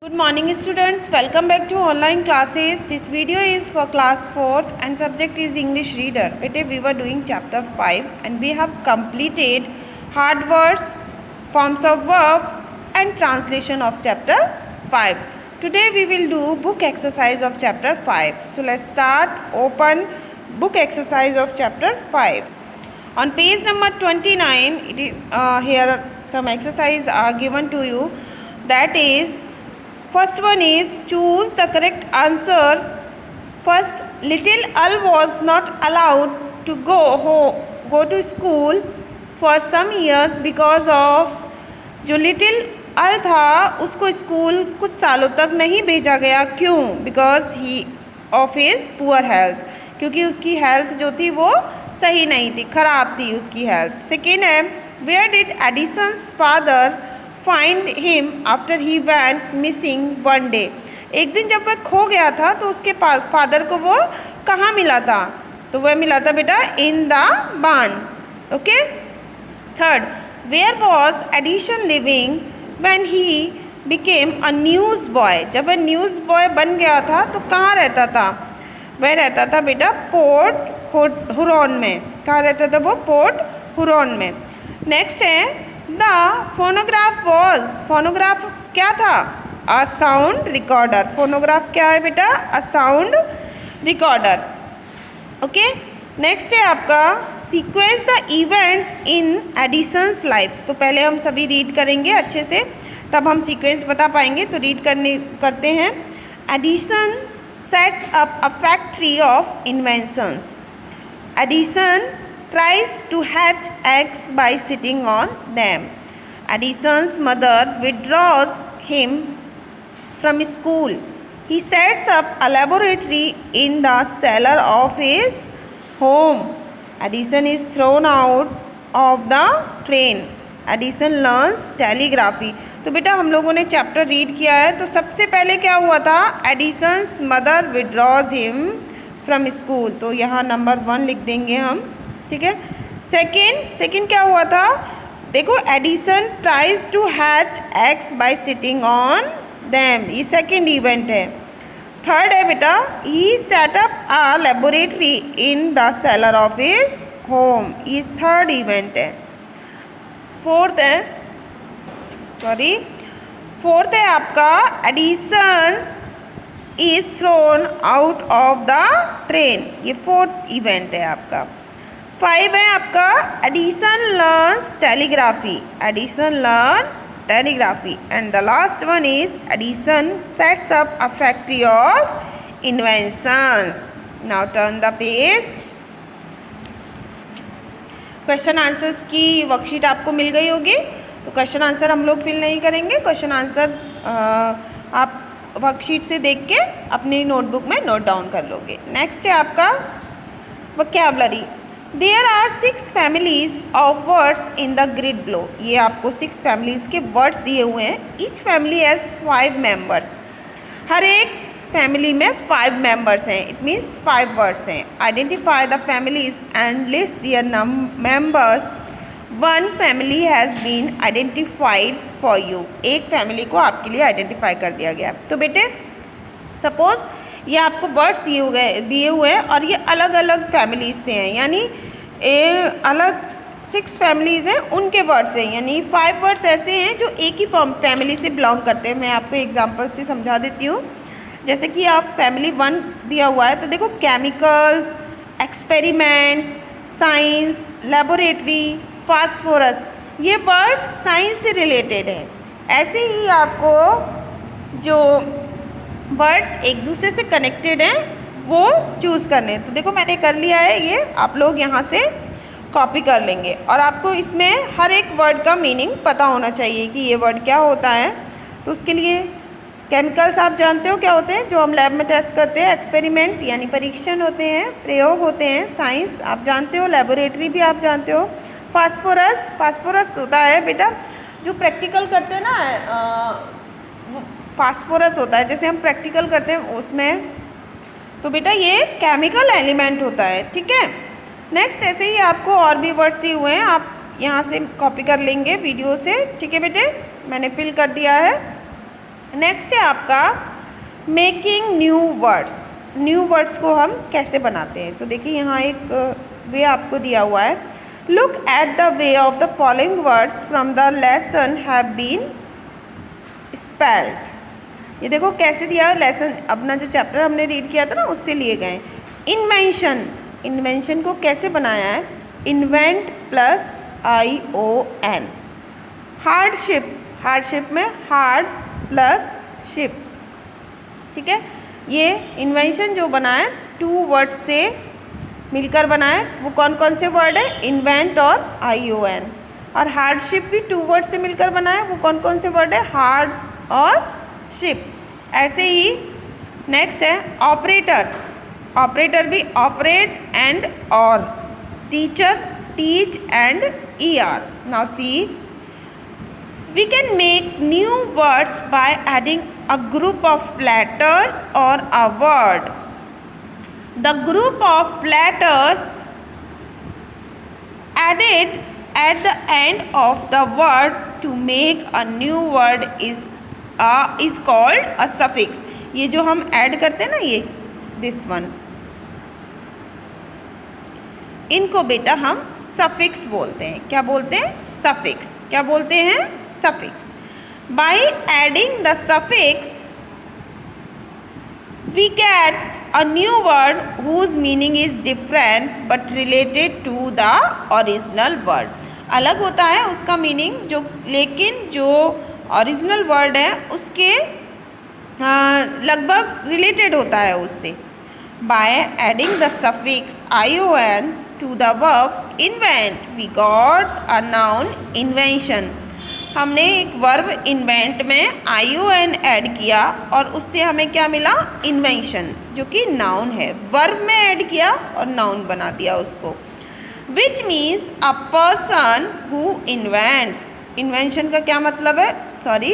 Good morning students, welcome back to online classes. This video is for class 4th and subject is English reader. Bete, we were doing chapter 5 and we have completed hard words, forms of verb and translation of chapter 5. Today we will do book exercise of chapter 5. So let's start. Open book exercise of chapter 5. On page number 29, it is here some exercise are given to you. That is, first one is choose the correct answer. First, little Al was not allowed to go to school for some years because of जो little अल था उसको school कुछ सालों तक नहीं भेजा गया. क्यों? Because he of his poor health, क्योंकि उसकी हेल्थ जो थी वो सही नहीं थी, ख़राब थी उसकी हेल्थ. सेकेंड है, where did Edison's father find him after he went missing one day. एक दिन जब वह खो गया था तो उसके पास फादर को वो कहाँ मिला था? तो वह मिला था बेटा in the barn. Okay. Third, where was Edison living when he became a news boy. जब वह न्यूज़ बॉय बन गया था तो कहाँ रहता था? वह रहता था बेटा पोर्ट हुरॉन में. कहाँ रहता था वो? पोर्ट हुरॉन में. नेक्स्ट है, द फोनोग्राफ वॉज. फोनोग्राफ क्या था? A sound recorder. फोनोग्राफ क्या है बेटा? A sound recorder. Okay. Next है आपका sequence the events in Edison's life. तो पहले हम सभी रीड करेंगे अच्छे से, तब हम सीक्वेंस बता पाएंगे. तो रीड करते हैं. Edison sets up a factory of inventions. Edison tries to hatch eggs by sitting on them. Addison's mother withdraws him from school. He sets up a laboratory in the cellar of his home. Addison is thrown out of the train. Addison learns telegraphy. तो बेटा हम लोगों ने chapter read किया है. तो सबसे पहले क्या हुआ था? Edison's mother withdraws him from school. तो यहाँ नंबर 1 लिख देंगे हम. ठीक है. सेकेंड क्या हुआ था? देखो, Edison tries to hatch eggs by sitting on them. ये सेकेंड इवेंट है. थर्ड है बेटा, he set up a laboratory in the cellar of his home. ये थर्ड इवेंट है. फोर्थ है आपका Edison is thrown out of the train. ये fourth event है आपका. 5 है आपका Edison learns telegraphy. Edison learn telegraphy. And the last one is Edison sets up a factory of inventions. Now turn the page. Question answers की worksheet आपको मिल गई होगी. तो क्वेश्चन आंसर हम लोग फिल नहीं करेंगे. क्वेश्चन आंसर आप वर्कशीट से देख के अपनी नोटबुक में नोट डाउन कर लोगे. नेक्स्ट है आपका vocabulary. There are 6 families of words in the grid below. ये आपको 6 families के words दिए हुए हैं. Each family has 5 members. हर एक family में 5 members हैं. It means 5 words हैं. Identify the families and list their members. One family has been identified for you. एक family को आपके लिए identify कर दिया गया. तो बेटे suppose ये आपको वर्ड्स दिए हुए हैं और ये अलग अलग फैमिलीज से हैं, यानी अलग 6 फैमिलीज़ हैं उनके वर्ड्स हैं. यानी 5 वर्ड्स ऐसे हैं जो एक ही फैमिली से बिलोंग करते हैं. मैं आपको एग्जांपल से समझा देती हूँ. जैसे कि आप फैमिली 1 दिया हुआ है, तो देखो chemicals, experiment, science, laboratory, phosphorus. ये वर्ड साइंस से रिलेटेड है. ऐसे ही आपको जो वर्ड्स एक दूसरे से कनेक्टेड हैं वो चूज़ करने. तो देखो मैंने कर लिया है. ये आप लोग यहाँ से कॉपी कर लेंगे और आपको इसमें हर एक वर्ड का मीनिंग पता होना चाहिए कि ये वर्ड क्या होता है. तो उसके लिए केमिकल्स आप जानते हो क्या होते हैं, जो हम लैब में टेस्ट करते हैं. एक्सपेरिमेंट यानी परीक्षण होते हैं, प्रयोग होते हैं. साइंस आप जानते हो, लेबोरेटरी भी आप जानते हो. फास्फोरस होता है बेटा जो प्रैक्टिकल करते हैं ना, फास्फोरस होता है जैसे हम प्रैक्टिकल करते हैं उसमें. तो बेटा ये केमिकल एलिमेंट होता है. ठीक है. नेक्स्ट ऐसे ही आपको और भी वर्ड्स दिए हुए हैं, आप यहाँ से कॉपी कर लेंगे वीडियो से. ठीक है बेटे, मैंने फिल कर दिया है. नेक्स्ट है आपका making new words. New words को हम कैसे बनाते हैं, तो देखिए यहाँ एक वे आपको दिया हुआ है। Look at the way of the following words from the lesson have been spelled. ये देखो कैसे दिया है, लेसन अपना जो चैप्टर हमने रीड किया था ना उससे लिए गए। इन्वेंशन, इन्वेंशन को कैसे बनाया है, invent plus ION। Hardship, hardship में हार्ड प्लस शिप, ठीक है। ये इन्वेंशन जो बना है 2 वर्ड से मिलकर बना है, वो कौन कौन से वर्ड है, इन्वेंट और ION। और हार्डशिप भी 2 वर्ड से मिलकर बना है, वो कौन कौन से वर्ड है, हार्ड और शिप। ऐसे ही नेक्स्ट है ऑपरेटर। ऑपरेटर भी ऑपरेट एंड और, teacher teach and ER। Now see, we can make new words by adding a group of letters or a word. The group of letters added at the end of the word to make a new word is called a suffix. ये जो हम add करते हैं ना, ये this one, इनको बेटा हम सफिक्स बोलते हैं। क्या बोलते हैं, सफिक्स। क्या बोलते हैं, suffix. By adding the suffix, we get a new word whose meaning is different but related to the original word. अलग होता है उसका मीनिंग, जो लेकिन जो ओरिजिनल वर्ड है उसके लगभग रिलेटेड होता है उससे। By adding the suffix ION to the verb invent, we got a noun invention. हमने एक वर्ब इन्वेंट में ION ऐड किया और उससे हमें क्या मिला, इन्वेंशन, जो कि नाउन है। वर्ब में ऐड किया और नाउन बना दिया उसको। Which means a person who invents. Invention का क्या मतलब है, sorry,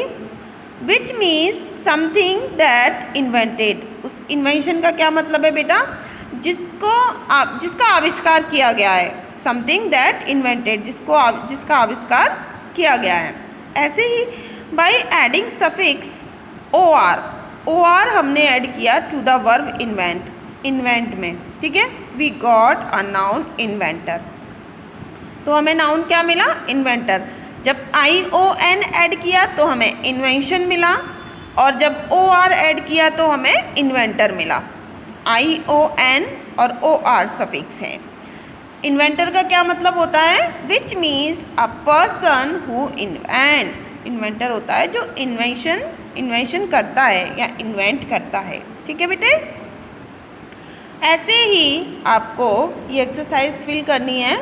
which means something that invented. उस इन्वेंशन का क्या मतलब है बेटा, जिसका आविष्कार किया गया है। समथिंग दैट इन्वेंटेड, जिसका आविष्कार किया गया है। ऐसे ही बाई एडिंग सफिक्स OR हमने ऐड किया to the verb invent, invent में, ठीक है। We got a noun inventor. तो हमें नाउन क्या मिला, इन्वेंटर। जब ION ऐड किया तो हमें इन्वेंशन मिला, और जब OR ऐड किया तो हमें इन्वेंटर मिला। ION और OR सफिक्स है। इन्वेंटर का क्या मतलब होता है, which means a person who invents. Inventor होता है जो इन्वेंशन करता है या इन्वेंट करता है, ठीक है बेटे। ऐसे ही आपको ये एक्सरसाइज फिल करनी है।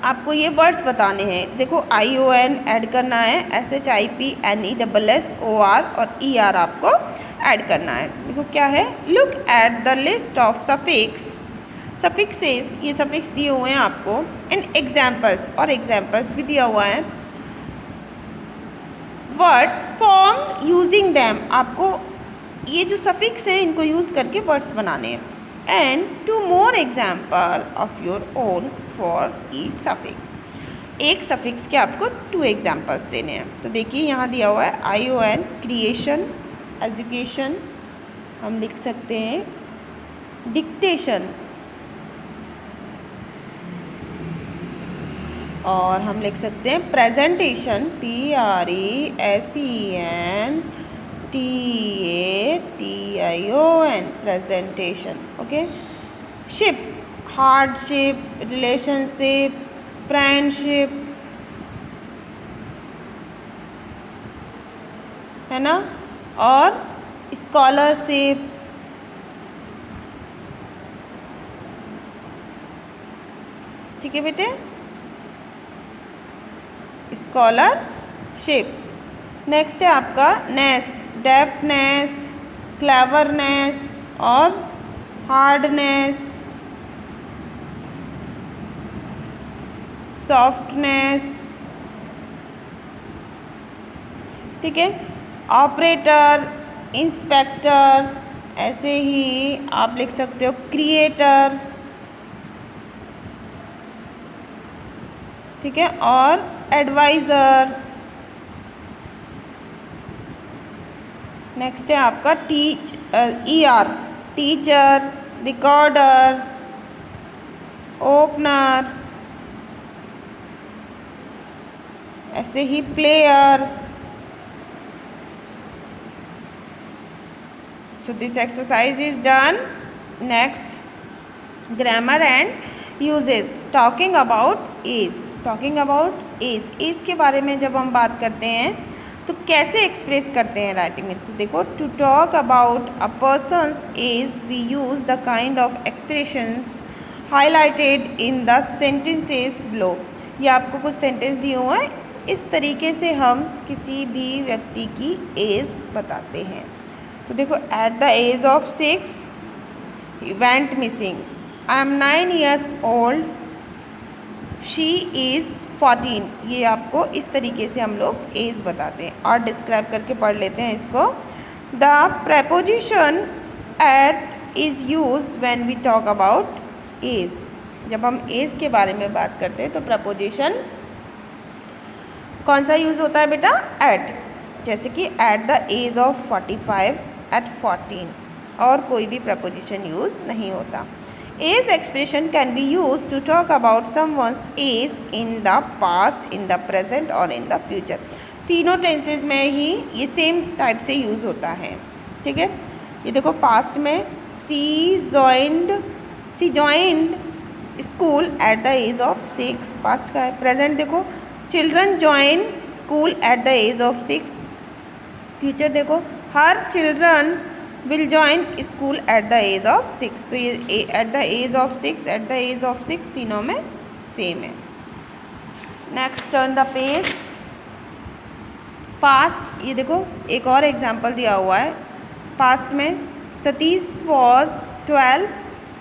आपको ये वर्ड्स बताने हैं। देखो ION ऐड करना है, SHIPNESSOR और ER आपको ऐड करना है। देखो क्या है, look at the list of suffix. Suffixes, ये सफिक्स दिए हुए हैं आपको, एंड एग्जाम्पल्स, और एग्जाम्पल्स भी दिया हुआ है। वर्ड्स फॉर्म यूजिंग दैम, आपको ये जो सफिक्स हैं इनको यूज़ करके वर्ड्स बनाने हैं। And 2 more example of your own for each suffix. एक सफिक्स के आपको 2 एग्जाम्पल्स देने हैं। तो देखिए यहाँ दिया हुआ है ION क्रिएशन, एजुकेशन, हम लिख सकते हैं डिक्टेशन, और हम लिख सकते हैं presentation, PRESENTATION, presentation, okay. Ship, hardship, relationship, friendship, है ना, और स्कॉलरशिप, ठीक है बेटे, स्कॉलरशिप। नेक्स्ट है आपका नेस, डेफनेस, क्लेवरनेस और हार्डनेस, सॉफ्टनेस, ठीक है। ऑपरेटर, इंस्पेक्टर, ऐसे ही आप लिख सकते हो क्रिएटर, ठीक है, और एडवाइज़र, नेक्स्ट है आपका ER, टीचर, रिकॉर्डर, ओपनर, ऐसे ही player. So this exercise is done. Next, grammar and uses. Talking about is. Talking about is. is के बारे में जब हम बात करते हैं तो कैसे एक्सप्रेस करते हैं राइटिंग में. तो देखो, to talk about a person's as we use the kind of expressions highlighted in the sentences below. ये आपको कुछ सेंटेंस दिए हुए हैं, इस तरीके से हम किसी भी व्यक्ति की एज बताते हैं. तो देखो, at the age of 6 he went missing. I am 9 years old. She is 14. ये आपको इस तरीके से हम लोग एज बताते हैं. और डिस्क्राइब करके पढ़ लेते हैं इसको. The preposition at is used when we talk about age. जब हम एज के बारे में बात करते हैं तो प्रपोजिशन कौन सा यूज़ होता है बेटा? एट. जैसे कि at the age of 45, at 14, और कोई भी प्रपोजिशन यूज़ नहीं होता. Age expression can be use to talk about someone's age in the past, in the present और इन द फ्यूचर. तीनों टेंसेज में ही ये सेम टाइप से यूज़ होता है. ठीक है, ये देखो, पास्ट में she joined school at the age of 6, past का है. प्रेजेंट देखो, children join school at the age of 6. Future देखो, her children will join school at the age of 6. तो ये at the age of 6, at the age of 6 तीनों में same है. Next, turn the page. Past, ये देखो एक और एग्जांपल दिया हुआ है. पास्ट में Satish was 12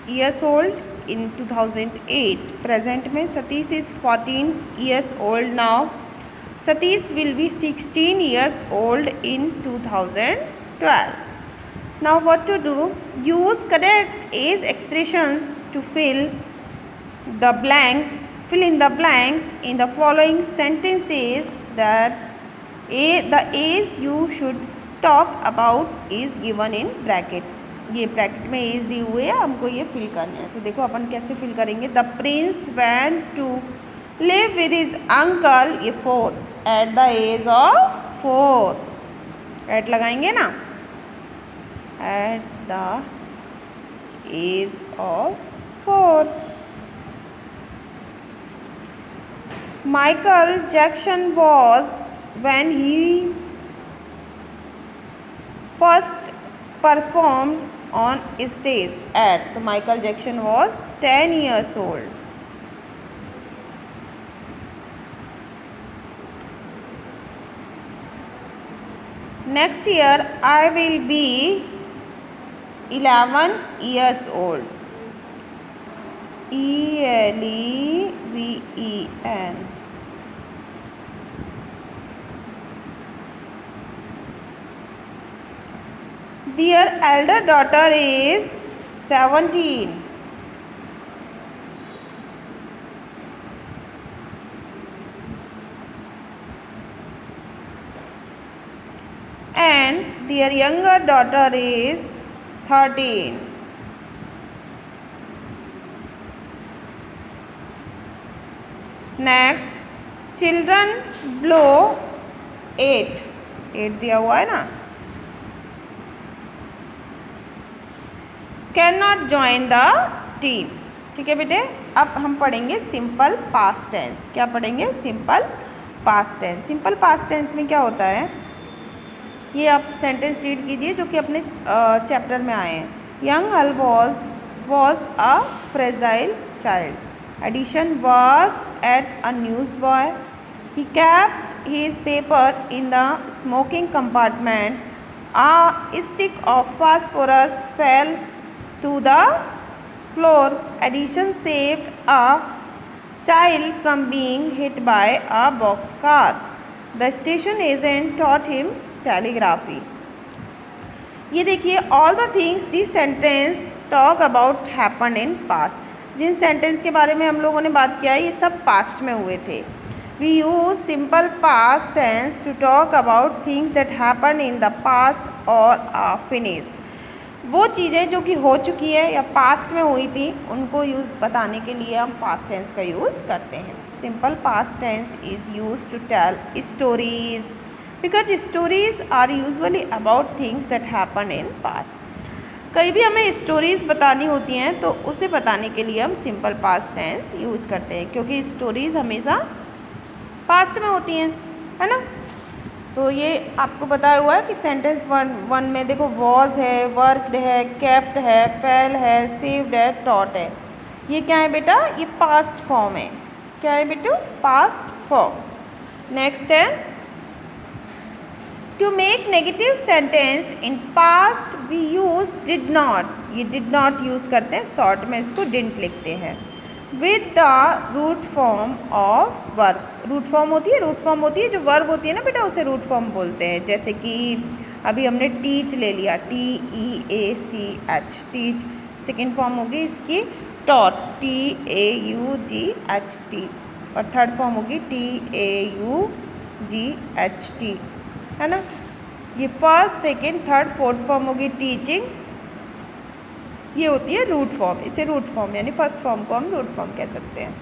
years old in 2008. Present में Satish is 14 years old now. Satish will be 16 years old in 2012. Now what to do? Use correct age expressions to fill in the blanks in the following sentences. That the age you should talk about is given in bracket. ये bracket में as the हुई है, हमको ये fill करना है. तो देखो अपन कैसे फिल करेंगे. The prince went to live with his uncle, ये 4, at the age of 4. At लगाएंगे ना, at the age of 4. Michael Jackson was when he first performed on stage at. तो Michael Jackson was 10 years old. Next year I will be 11 years old. ELEVEN. Their elder daughter is 17. And their younger daughter is 13. Next, children below 8. 8 दिया हुआ है ना. Can not join the team. ठीक है बेटे, अब हम पढ़ेंगे सिंपल पास्ट टेंस. क्या पढ़ेंगे? Simple past tense. Simple past tense में क्या होता है, ये आप सेंटेंस रीड कीजिए जो कि अपने चैप्टर में आए हैं. Young Al was a fragile child. Edison work at a news he. ही kept his paper in the smoking compartment. A stick of phosphorus fell to the floor. Addition saved a child from being hit by a boxcar. The station agent taught him telegraphy. ये देखिए, all the things this sentence talk about happened in past. जिन sentence के बारे में हम लोगों ने बात किया है ये सब पास्ट में हुए थे. We use simple past tense to talk about things that happened in the past or are finished. वो चीज़ें जो कि हो चुकी है या पास्ट में हुई थी उनको यूज़ बताने के लिए हम पास्ट टेंस का यूज़ करते हैं. Simple past tense is use to tell stories because stories are usually about things that happen in past. कहीं भी हमें स्टोरीज़ बतानी होती हैं तो उसे बताने के लिए हम सिंपल पास्ट टेंस यूज़ करते हैं क्योंकि स्टोरीज़ हमेशा पास्ट में होती हैं, है ना. तो ये आपको बताया हुआ है कि सेंटेंस वन में देखो वॉज है, वर्कड है, केप्ट है, फेल है, सेव्ड है, टॉट है. ये क्या है बेटा? ये पास्ट फॉर्म है. क्या है बेटू? Past form. नेक्स्ट है to make negative sentence in past we use did not. ये डिड नॉट यूज़ करते हैं, शॉर्ट में इसको डिडंट लिखते हैं. With the root form of verb. Root form होती है जो वर्ब होती है ना बेटा, उसे रूट फॉर्म बोलते हैं. जैसे कि अभी हमने टीच ले लिया, TEACH, टीच. सेकेंड फॉर्म होगी इसकी टॉट, TAUGHT. और थर्ड फॉर्म होगी TAUGHT, है ना. ये first, second, third, fourth form होगी टीचिंग. ये होती है रूट फॉर्म. इसे रूट फॉर्म यानी फर्स्ट फॉर्म को हम रूट फॉर्म कह सकते हैं.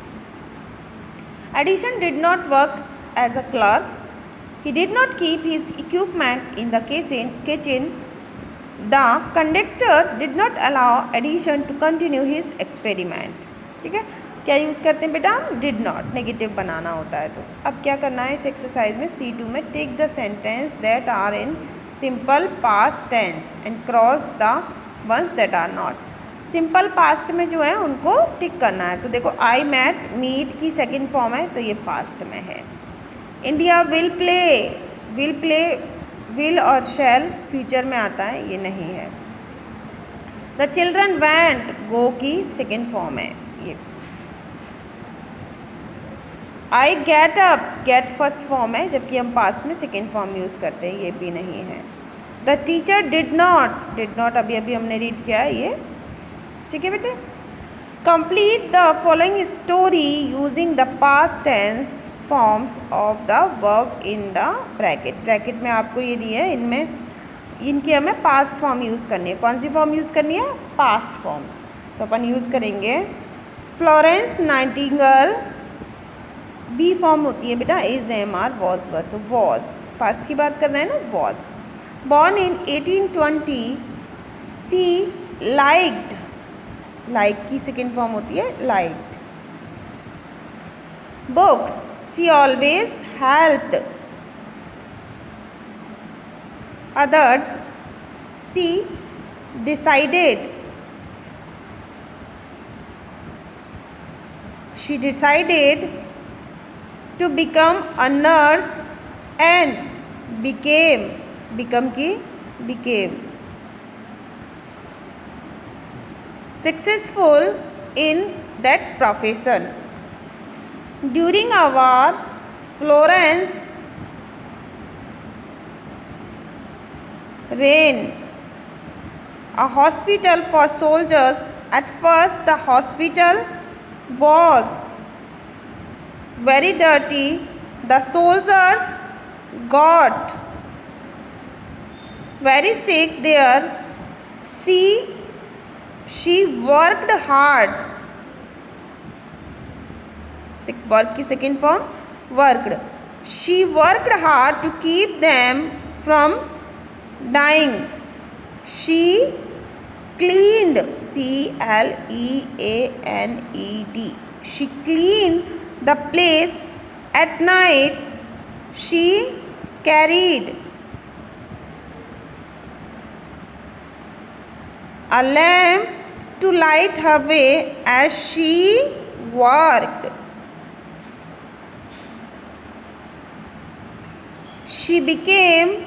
Edison did not work as a clerk. He did not keep his equipment in the kitchen. The conductor did not allow Edison to continue his experiment. ठीक है, क्या use करते हैं बेटा? हम डिड नॉट. नेगेटिव बनाना होता है. तो अब क्या करना है इस एक्सरसाइज में C2 में, take the sentence that are in simple past tense and cross the ones that are not. Simple past में जो है उनको टिक करना है. तो देखो आई मैट, मीट की सेकेंड फॉर्म है तो ये पास्ट में है. इंडिया विल प्ले, विल और शैल फ्यूचर में आता है, ये नहीं है. द चिल्ड्रन वेंट, गो की सेकेंड फॉर्म है ये. I get up, get first form है जबकि हम पास्ट में सेकेंड फॉर्म यूज़ करते हैं, ये भी नहीं है. द टीचर डिड नॉट अभी हमने रीड किया है ये. ठीक है बेटे. Complete the following story using the past tense forms of the verb in the bracket. Bracket में आपको ये दिए हैं, इनकी हमें पास्ट फॉर्म यूज़ करनी है. कौन सी फॉर्म यूज़ करनी है? Past form. तो अपन यूज़ करेंगे फ्लोरेंस नाइटिंगेल. बी फॉर्म होती है बेटा AMR, वॉज वर. तो वॉज पास्ट की बात कर रहे हैं ना, was. Born in 1820, she liked. Like की सेकेंड फॉर्म होती है liked. Books, she always helped. Others, she decided. She decided to become a nurse and became successful in that profession. During our Florence reign, a hospital for soldiers. At first the hospital was very dirty. The soldiers got very sick there. She worked hard. Work की second form worked. She worked hard to keep them from dying. She cleaned, CLEANED. She cleaned the place at night. She carried a lamp to light her way as she worked. She became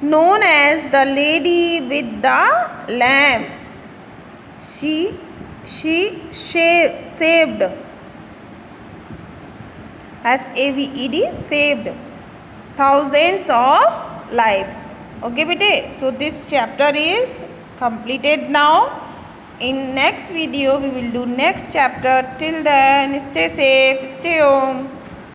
known as the lady with the lamp. She saved, SAVED, saved thousands of lives. Okay bete, so this chapter is completed now. In next video, we will do next chapter. Till then, stay safe, stay home.